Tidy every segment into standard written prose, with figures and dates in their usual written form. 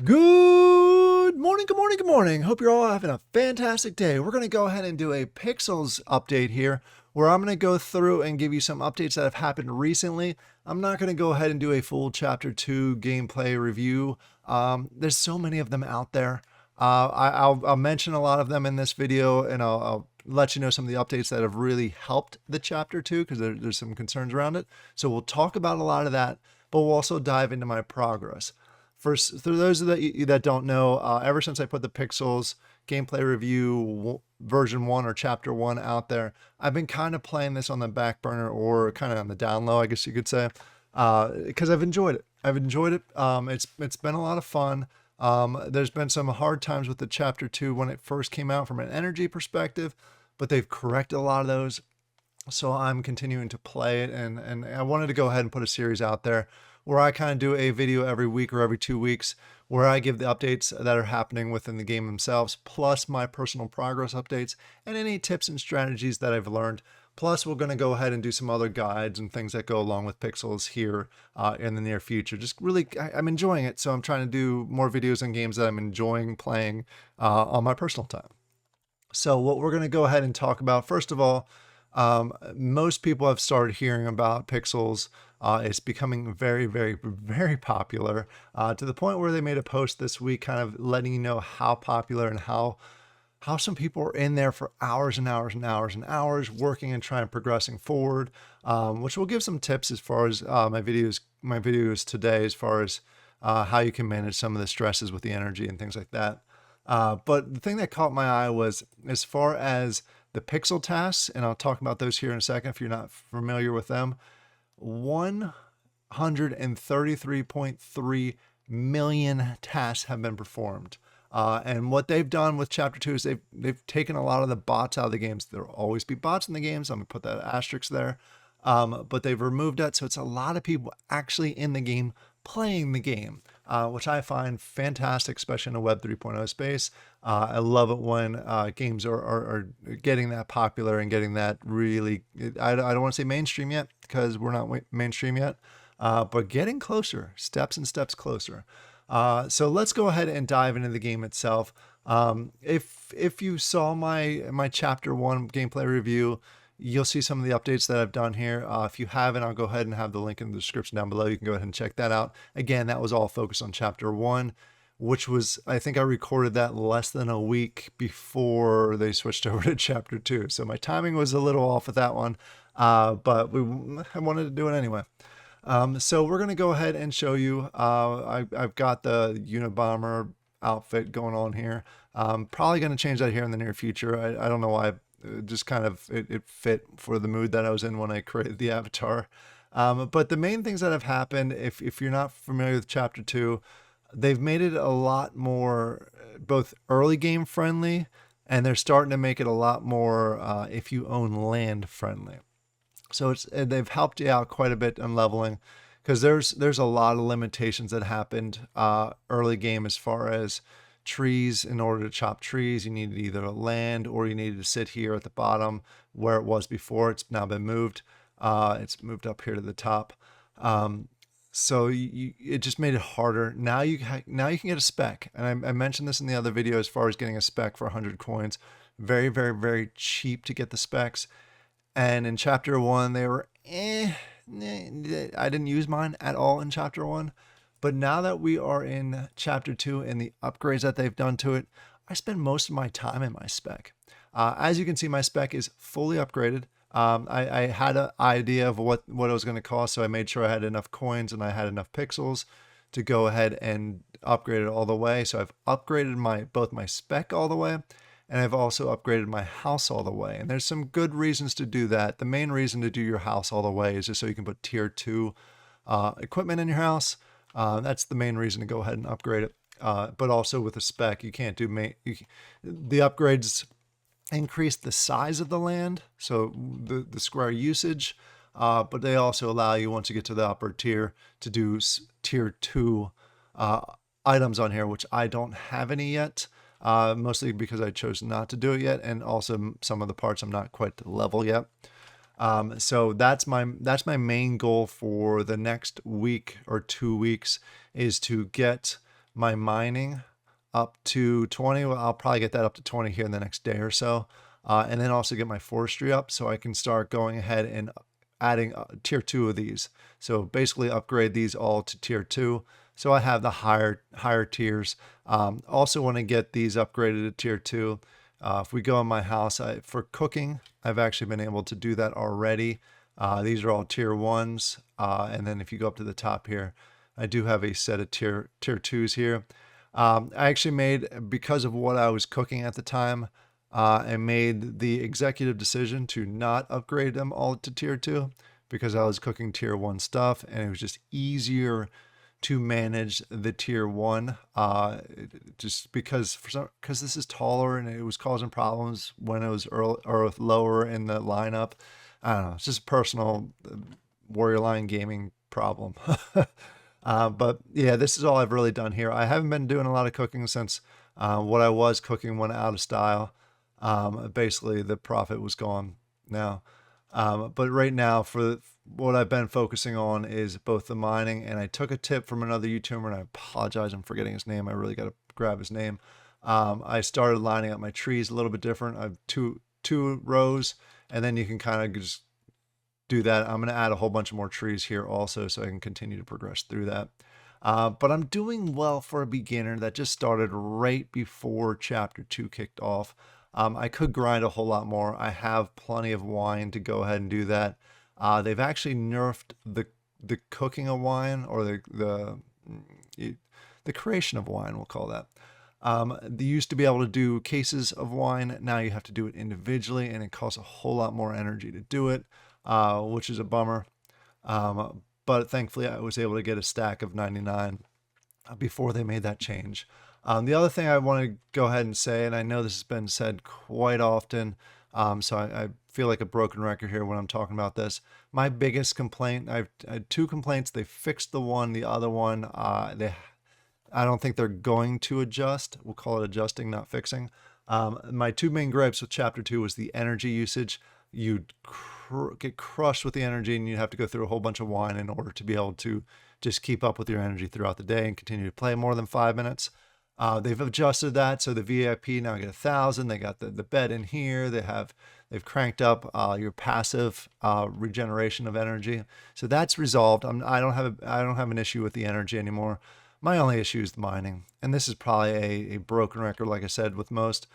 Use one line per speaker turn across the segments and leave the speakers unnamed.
Good morning, good morning, good morning. Hope you're all having a fantastic day. We're going to go ahead and do a Pixels update here where I'm going to go through and give you some updates that have happened recently. I'm not going to go ahead and do a full Chapter 2 gameplay review. There's so many of them out there. I'll mention a lot of them in this video, and I'll let you know some of the updates that have really helped the Chapter 2 because there's some concerns around it. So we'll talk about a lot of that, but we'll also dive into my progress. For those of you that don't know, ever since I put the Pixels gameplay review version 1 or chapter 1 out there, I've been kind of playing this on the back burner or kind of on the down low, I guess you could say, because I've enjoyed it. It's been a lot of fun. There's been some hard times with the chapter 2 when it first came out from an energy perspective, but they've corrected a lot of those. So I'm continuing to play it, and I wanted to go ahead and put a series out there where I kind of do a video every week or every 2 weeks where I give the updates that are happening within the game themselves, plus my personal progress updates and any tips and strategies that I've learned. Plus, we're going to go ahead and do some other guides and things that go along with Pixels here in the near future. Just really, I'm enjoying it, so I'm trying to do more videos and games that I'm enjoying playing on my personal time. So what we're going to go ahead and talk about, first of all, most people have started hearing about Pixels. It's becoming very, very, very popular to the point where they made a post this week kind of letting you know how popular and how some people are in there for hours and hours and hours and hours working and trying progressing forward, which will give some tips as far as my videos today as far as how you can manage some of the stresses with the energy and things like that. But the thing that caught my eye was as far as the pixel tasks, and I'll talk about those here in a second if you're not familiar with them. 133.3 million tasks have been performed. And what they've done with Chapter 2 is they've taken a lot of the bots out of the games. There'll always be bots in the games. I'm going to put that asterisk there. But they've removed that. So it's a lot of people actually in the game playing the game, which I find fantastic, especially in a Web 3.0 space. I love it when games are getting that popular and getting that really, I don't want to say mainstream yet because we're not mainstream yet, but getting closer, steps and steps closer. So let's go ahead and dive into the game itself. If you saw my chapter 1 gameplay review, you'll see some of the updates that I've done here. If you haven't, I'll go ahead and have the link in the description down below. You can go ahead and check that out. Again, that was all focused on chapter 1, which was, I think I recorded that less than a week before they switched over to chapter 2. So my timing was a little off with that one, but I wanted to do it anyway. So we're going to go ahead and show you. I've got the Unabomber outfit going on here. Probably going to change that here in the near future. I don't know why. Just kind of it fit for the mood that I was in when I created the avatar. But the main things that have happened, if you're not familiar with chapter 2, they've made it a lot more both early game friendly, and they're starting to make it a lot more if you own land friendly. So they've helped you out quite a bit on leveling because there's a lot of limitations that happened early game as far as trees. In order to chop trees, you needed either land or you needed to sit here at the bottom where it was before. It's now been moved. It's moved up here to the top. So it just made it harder. Now you can get a spec, and I mentioned this in the other video as far as getting a spec for 100 coins. Very, very, very cheap to get the specs. And in chapter 1, they were I didn't use mine at all in chapter 1. But now that we are in chapter 2 and the upgrades that they've done to it, I spend most of my time in my spec. As you can see, my spec is fully upgraded. I had an idea of what it was going to cost, so I made sure I had enough coins and I had enough pixels to go ahead and upgrade it all the way. So I've upgraded both my spec all the way, and I've also upgraded my house all the way. And there's some good reasons to do that. The main reason to do your house all the way is just so you can put tier 2 equipment in your house. That's the main reason to go ahead and upgrade it. But also with a spec, you can't do the upgrades increase the size of the land, so the square usage, but they also allow you, once you get to the upper tier, to do tier 2 items on here, which I don't have any yet. Mostly because I chose not to do it yet, and also some of the parts I'm not quite to the level yet. So that's my main goal for the next week or 2 weeks, is to get my mining up to 20. Well, I'll probably get that up to 20 here in the next day or so. And then also get my forestry up so I can start going ahead and adding tier 2 of these. So basically upgrade these all to tier 2. So I have the higher tiers. Also want to get these upgraded to tier 2. If we go in my house, for cooking, I've actually been able to do that already. These are all tier 1s. And then if you go up to the top here, I do have a set of tier 2s here. I actually made, because of what I was cooking at the time, I made the executive decision to not upgrade them all to tier 2 because I was cooking tier 1 stuff and it was just easier to manage the tier 1, just because this is taller and it was causing problems when it was early or lower in the lineup. I don't know. It's just a personal Warrior Lion gaming problem. But yeah, this is all I've really done here. I haven't been doing a lot of cooking since what I was cooking went out of style. Basically, the profit was gone now. But right now, for what I've been focusing on is both the mining, and I took a tip from another YouTuber, and I apologize, I'm forgetting his name. I really got to grab his name. I started lining up my trees a little bit different. I have two rows, and then you can kind of just do that. I'm going to add a whole bunch of more trees here also so I can continue to progress through that. But I'm doing well for a beginner that just started right before chapter 2 kicked off. I could grind a whole lot more. I have plenty of wine to go ahead and do that. They've actually nerfed the cooking of wine, or the creation of wine, we'll call that. They used to be able to do cases of wine. Now you have to do it individually, and it costs a whole lot more energy to do it, which is a bummer. But thankfully, I was able to get a stack of 99 before they made that change. The other thing I want to go ahead and say, and I know this has been said quite often, so I feel like a broken record here when I'm talking about this. My biggest complaint, I had two complaints. They fixed the one, the other one, I don't think they're going to adjust. We'll call it adjusting, not fixing. My two main gripes with chapter 2 was the energy usage. You'd get crushed with the energy, and you'd have to go through a whole bunch of wine in order to be able to just keep up with your energy throughout the day and continue to play more than 5 minutes. They've adjusted that, so the VIP now get 1,000. They got the bed in here. They've cranked up your passive regeneration of energy, so that's resolved. I don't have an issue with the energy anymore. My only issue is the mining, and this is probably a broken record, like I said, with most.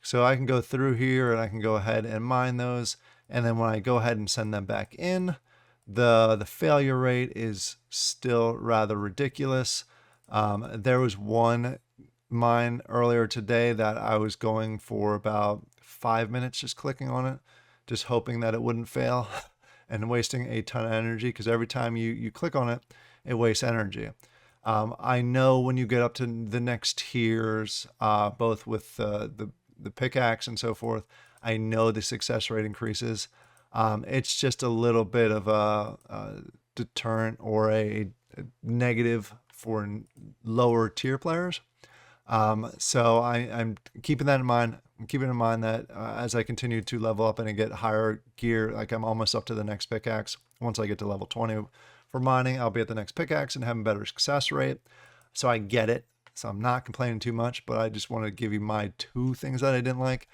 So I can go through here and I can go ahead and mine those, and then when I go ahead and send them back in, the failure rate is still rather ridiculous. There was one mine earlier today that I was going for about 5 minutes just clicking on it, just hoping that it wouldn't fail and wasting a ton of energy, because every time you click on it, it wastes energy. I know when you get up to the next tiers, both with the pickaxe and so forth, I know the success rate increases. It's just a little bit of a deterrent or a negative for lower tier players. So I'm keeping that in mind. I'm keeping in mind that as I continue to level up and I get higher gear, like I'm almost up to the next pickaxe. Once I get to level 20 for mining, I'll be at the next pickaxe and have a better success rate. So I get it. So I'm not complaining too much, but I just want to give you my two things that I didn't like.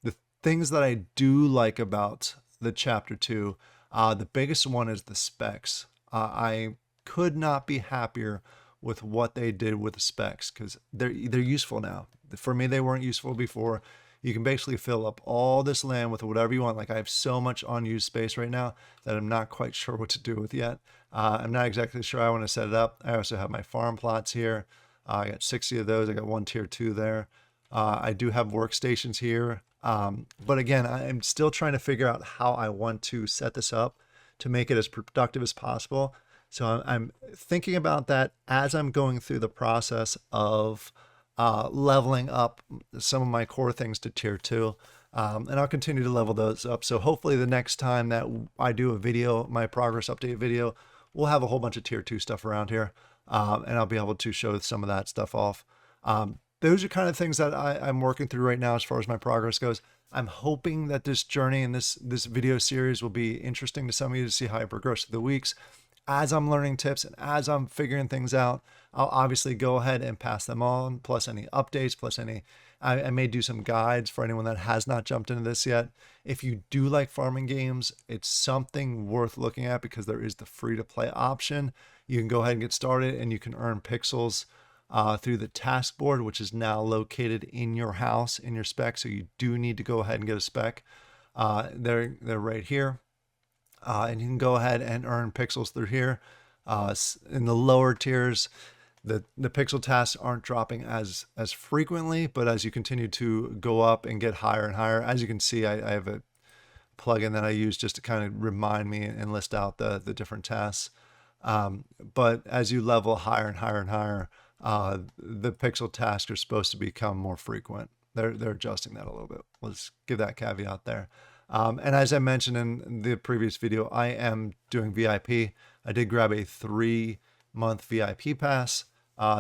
The things that I do like about the chapter 2, the biggest one is the specs. I could not be happier with what they did with the specs, because they're useful now. For me, they weren't useful before. You can basically fill up all this land with whatever you want. Like I have so much unused space right now that I'm not quite sure what to do with yet. I'm not exactly sure I want to set it up. I also have my farm plots here. I got 60 of those. I got one tier 2 there. I do have workstations here. But again, I'm still trying to figure out how I want to set this up to make it as productive as possible. So I'm thinking about that as I'm going through the process of leveling up some of my core things to tier 2. And I'll continue to level those up. So hopefully the next time that I do a video, my progress update video, we'll have a whole bunch of tier 2 stuff around here. And I'll be able to show some of that stuff off. Those are kind of things that I'm working through right now as far as my progress goes. I'm hoping that this journey and this video series will be interesting to some of you to see how I progress through the weeks. as I'm learning tips and as I'm figuring things out, I'll obviously go ahead and pass them on, plus any updates, plus any, I may do some guides for anyone that has not jumped into this yet. If you do like farming games, it's something worth looking at because there is the free to play option. You can go ahead and get started and you can earn pixels through the task board, which is now located in your house, in your spec. So you do need to go ahead and get a spec. They're right here. And you can go ahead and earn pixels through here. In the lower tiers, the pixel tasks aren't dropping as frequently, but as you continue to go up and get higher and higher, as you can see, I have a plugin that I use just to kind of remind me and list out the different tasks. But as you level higher and higher and higher, the pixel tasks are supposed to become more frequent. They're adjusting that a little bit. Let's give that caveat there. And as I mentioned in the previous video, I am doing VIP. I did grab a 3-month VIP pass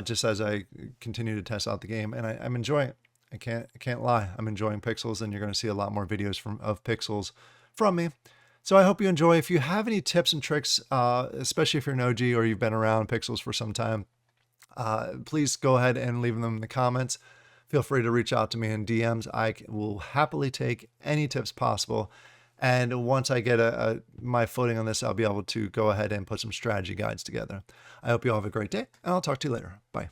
just as I continue to test out the game, and I'm enjoying it. I can't lie. I'm enjoying Pixels, and you're going to see a lot more videos of Pixels from me. So I hope you enjoy. If you have any tips and tricks, especially if you're an OG or you've been around Pixels for some time, please go ahead and leave them in the comments. Feel free to reach out to me in DMs. I will happily take any tips possible. And once I get my footing on this, I'll be able to go ahead and put some strategy guides together. I hope you all have a great day, and I'll talk to you later. Bye.